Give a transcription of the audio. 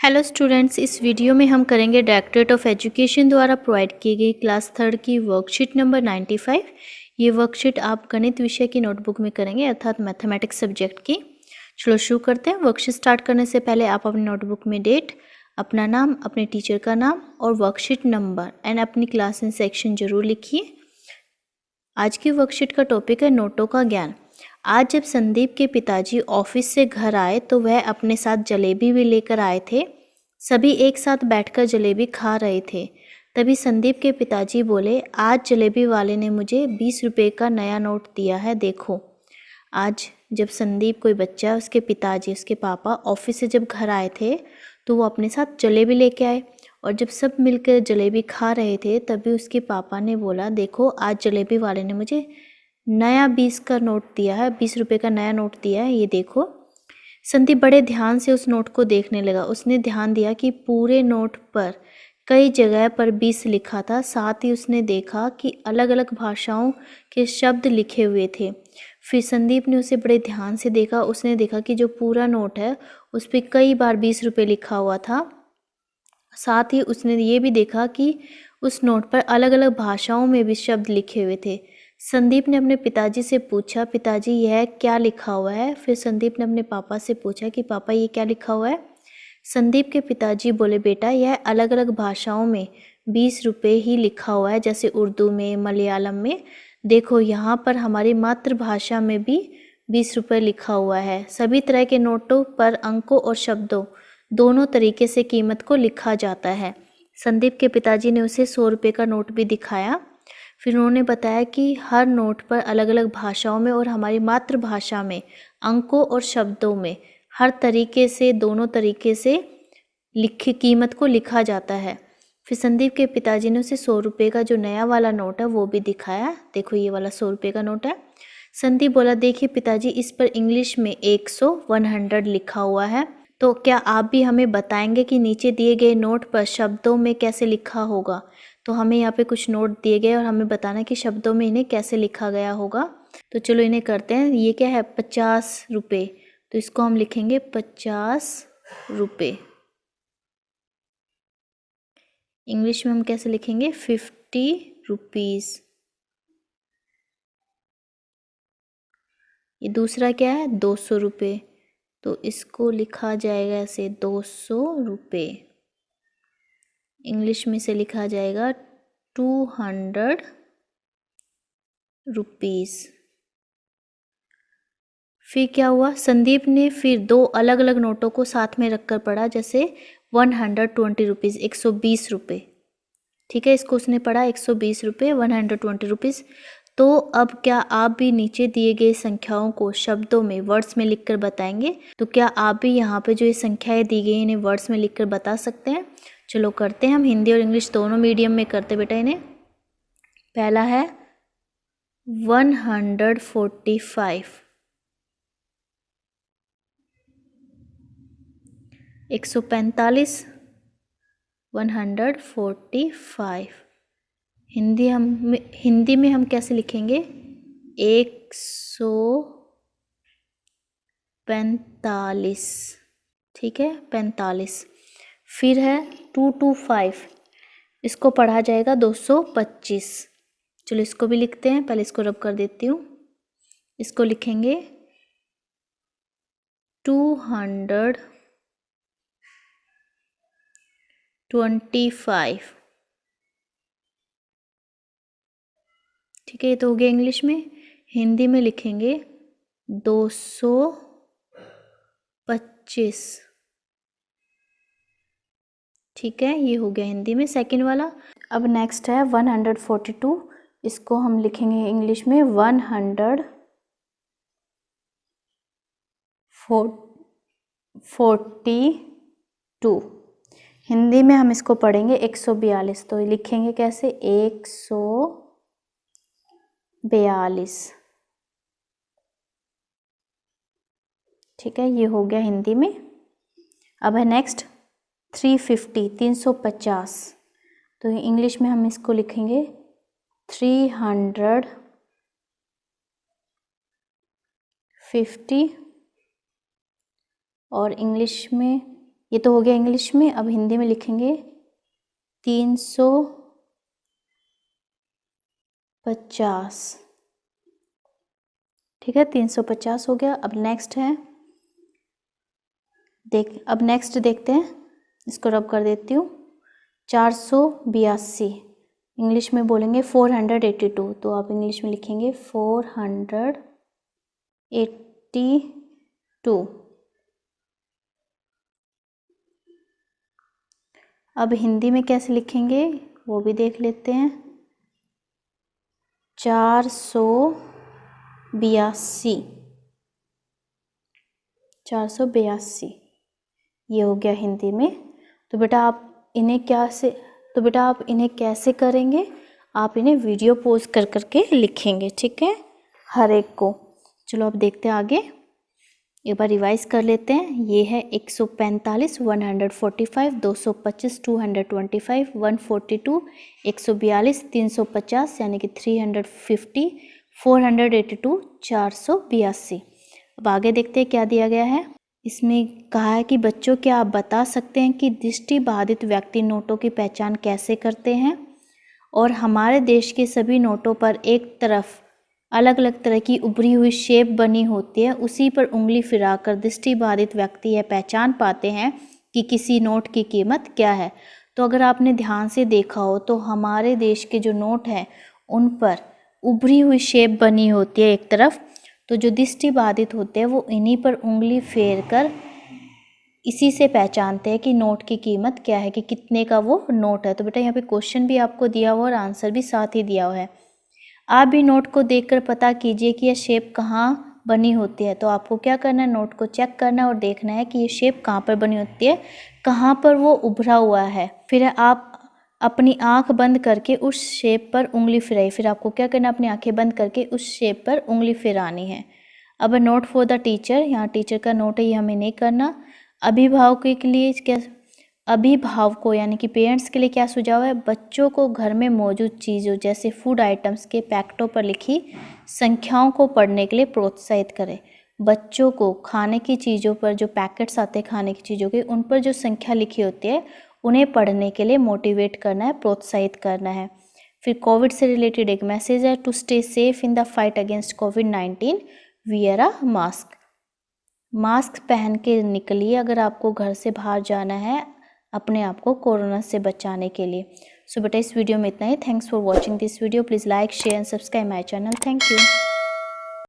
Hello students, इस video में हम करेंगे डायरेक्टरेट ऑफ एजुकेशन द्वारा प्रोवाइड की गई क्लास थर्ड की वर्कशीट नंबर 95। ये वर्कशीट आप गणित विषय की नोटबुक में करेंगे, अर्थात मैथमेटिक्स सब्जेक्ट की। चलो शुरू करते हैं। वर्कशीट स्टार्ट करने से पहले आप अपनी नोटबुक में डेट, अपना नाम, अपने टीचर का नाम और वर्कशीट नंबर एंड अपनी क्लास एंड सेक्शन जरूर लिखिए। आज की वर्कशीट का टॉपिक है नोटों का ज्ञान। आज जब संदीप के पिताजी ऑफिस से घर आए तो वह अपने साथ जलेबी भी लेकर आए थे। सभी एक साथ बैठकर जलेबी खा रहे थे। तभी संदीप के पिताजी बोले, आज जलेबी वाले ने मुझे 20 रुपये का नया नोट दिया है, देखो। आज जब संदीप, कोई बच्चा, उसके पिताजी, उसके पापा ऑफिस से जब घर आए थे तो वो अपने साथ जलेबी लेके आए और जब सब मिलकर जलेबी खा रहे थे तभी उसके पापा ने बोला, देखो आज जलेबी वाले ने मुझे नया 20 का नोट दिया है, 20 रुपये का नया नोट दिया है, ये देखो। संदीप बड़े ध्यान से उस नोट को देखने लगा। उसने ध्यान दिया कि पूरे नोट पर कई जगह पर 20 लिखा था। साथ ही उसने देखा कि अलग अलग भाषाओं के शब्द लिखे हुए थे। फिर संदीप ने उसे बड़े ध्यान से देखा। उसने देखा कि जो पूरा नोट है उस पर कई बार 20 रुपये लिखा हुआ था। साथ ही उसने ये भी देखा कि उस नोट पर अलग अलग भाषाओं में भी शब्द लिखे हुए थे। संदीप ने अपने पिताजी से पूछा, पिताजी यह क्या लिखा हुआ है? फिर संदीप ने अपने पापा से पूछा कि पापा ये क्या लिखा हुआ है? संदीप के पिताजी बोले, बेटा यह अलग अलग भाषाओं में 20 रुपये ही लिखा हुआ है, जैसे उर्दू में, मलयालम में। देखो यहाँ पर हमारी मातृभाषा में भी 20 रुपये लिखा हुआ है। सभी तरह के नोटों पर अंकों और शब्दों दोनों तरीके से कीमत को लिखा जाता है। संदीप के पिताजी ने उसे 100 रुपये का नोट भी दिखाया। फिर उन्होंने बताया कि हर नोट पर अलग अलग भाषाओं में और हमारी मातृभाषा में अंकों और शब्दों में हर तरीके से, दोनों तरीके से लिखी कीमत को लिखा जाता है। फिर संदीप के पिताजी ने उसे 100 रुपये का जो नया वाला नोट है वो भी दिखाया। देखो ये वाला 100 रुपये का नोट है। संदीप बोला, देखिए पिताजी, इस पर इंग्लिश में 100 लिखा हुआ है। तो क्या आप भी हमें बताएंगे कि नीचे दिए गए नोट पर शब्दों में कैसे लिखा होगा? तो हमें यहाँ पे कुछ नोट दिए गए और हमें बताना है कि शब्दों में इन्हें कैसे लिखा गया होगा। तो चलो इन्हें करते हैं। ये क्या है? 50 रुपये। तो इसको हम लिखेंगे 50 रुपये। इंग्लिश में हम कैसे लिखेंगे? 50 रुपीज़। ये दूसरा क्या है? 200 रुपये। तो इसको लिखा जाएगा ऐसे 200 रुपये। इंग्लिश में से लिखा जाएगा 200 रुपीज़। फिर क्या हुआ? संदीप ने फिर दो अलग अलग नोटों को साथ में रखकर पढ़ा, जैसे 120 रुपीज़, 120 रुपये। ठीक है, इसको उसने पढ़ा 120 रुपये, 120 रुपीज़। तो अब क्या आप भी नीचे दिए गए संख्याओं को शब्दों में, वर्ड्स में लिखकर बताएंगे? तो क्या आप भी यहाँ पे जो ये संख्याएं दी गई इन्हें वर्ड्स में लिखकर बता सकते हैं? चलो करते हैं। हम हिंदी और इंग्लिश दोनों मीडियम में करते बेटा इन्हें। पहला है 145, 145, 145। हिंदी में हम कैसे लिखेंगे? 145। ठीक है, 45। फिर है 225, इसको पढ़ा जाएगा 225। चलो इसको भी लिखते हैं। पहले इसको रब कर देती हूँ। इसको लिखेंगे 225। ठीक है, ये तो हो गया इंग्लिश में। हिंदी में लिखेंगे 225। ठीक है, ये हो गया हिंदी में सेकंड वाला। अब नेक्स्ट है 142, इसको हम लिखेंगे इंग्लिश में 142। हिंदी में हम इसको पढ़ेंगे 142। तो लिखेंगे कैसे? 142। ठीक है, ये हो गया हिंदी में। अब है नेक्स्ट 350, 350। तो इंग्लिश में हम इसको लिखेंगे 350। और इंग्लिश में ये तो हो गया इंग्लिश में। अब हिंदी में लिखेंगे 350। ठीक है, 350 हो गया। अब नेक्स्ट है, अब नेक्स्ट देखते हैं, इसको रब कर देती हूँ। 482, इंग्लिश में बोलेंगे 482, तो आप इंग्लिश में लिखेंगे 482। अब हिंदी में कैसे लिखेंगे वो भी देख लेते हैं। 482, 482, ये हो गया हिंदी में। तो बेटा आप इन्हें कैसे करेंगे, आप इन्हें वीडियो पॉज कर करके लिखेंगे, ठीक है, हर एक को। चलो अब देखते हैं आगे, एक बार रिवाइज कर लेते हैं। ये है 145, 145, 225, 225, 142, 142, 350 यानी कि 350, 482, 482। अब आगे देखते हैं क्या दिया गया है। इसमें कहा है कि बच्चों क्या आप बता सकते हैं कि दृष्टिबाधित व्यक्ति नोटों की पहचान कैसे करते हैं। और हमारे देश के सभी नोटों पर एक तरफ अलग अलग तरह की उभरी हुई शेप बनी होती है, उसी पर उंगली फिराकर दृष्टिबाधित व्यक्ति यह पहचान पाते हैं कि किसी नोट की कीमत क्या है। तो अगर आपने ध्यान से देखा हो तो हमारे देश के जो नोट हैं उन पर उभरी हुई शेप बनी होती है एक तरफ, तो जो दृष्टिबाधित होते हैं वो इन्हीं पर उंगली फेर कर इसी से पहचानते हैं कि नोट की कीमत क्या है, कि कितने का वो नोट है। तो बेटा यहाँ पे क्वेश्चन भी आपको दिया हुआ और आंसर भी साथ ही दिया हुआ है। आप भी नोट को देखकर पता कीजिए कि यह शेप कहाँ बनी होती है। तो आपको क्या करना है, नोट को चेक करना है और देखना है कि ये शेप कहाँ पर बनी होती है, कहाँ पर वो उभरा हुआ है। फिर आप अपनी आंख बंद करके उस शेप पर उंगली फिराई। फिर आपको क्या करना है, अपनी आंखें बंद करके उस शेप पर उंगली फिरानी है। अब नोट फॉर द टीचर, यहाँ टीचर का नोट है, ये हमें नहीं करना। अभिभावकों के लिए क्या, अभिभावकों यानी कि पेरेंट्स के लिए क्या सुझाव है, बच्चों को घर में मौजूद चीज़ों जैसे फूड आइटम्स के पैकेटों पर लिखी संख्याओं को पढ़ने के लिए प्रोत्साहित करें। बच्चों को खाने की चीज़ों पर जो पैकेट्स आते हैं खाने की चीज़ों के, उन पर जो संख्या लिखी होती है उन्हें पढ़ने के लिए मोटिवेट करना है, प्रोत्साहित करना है। फिर कोविड से रिलेटेड एक मैसेज है, to stay safe in the fight against COVID wear a mask. Mask पहन के निकलिए अगर आपको घर से बाहर जाना है, अपने आप को कोरोना से बचाने के लिए। सो बेटा इस वीडियो में इतना ही। Thanks for watching this video. Please like share and subscribe my channel. Thank you.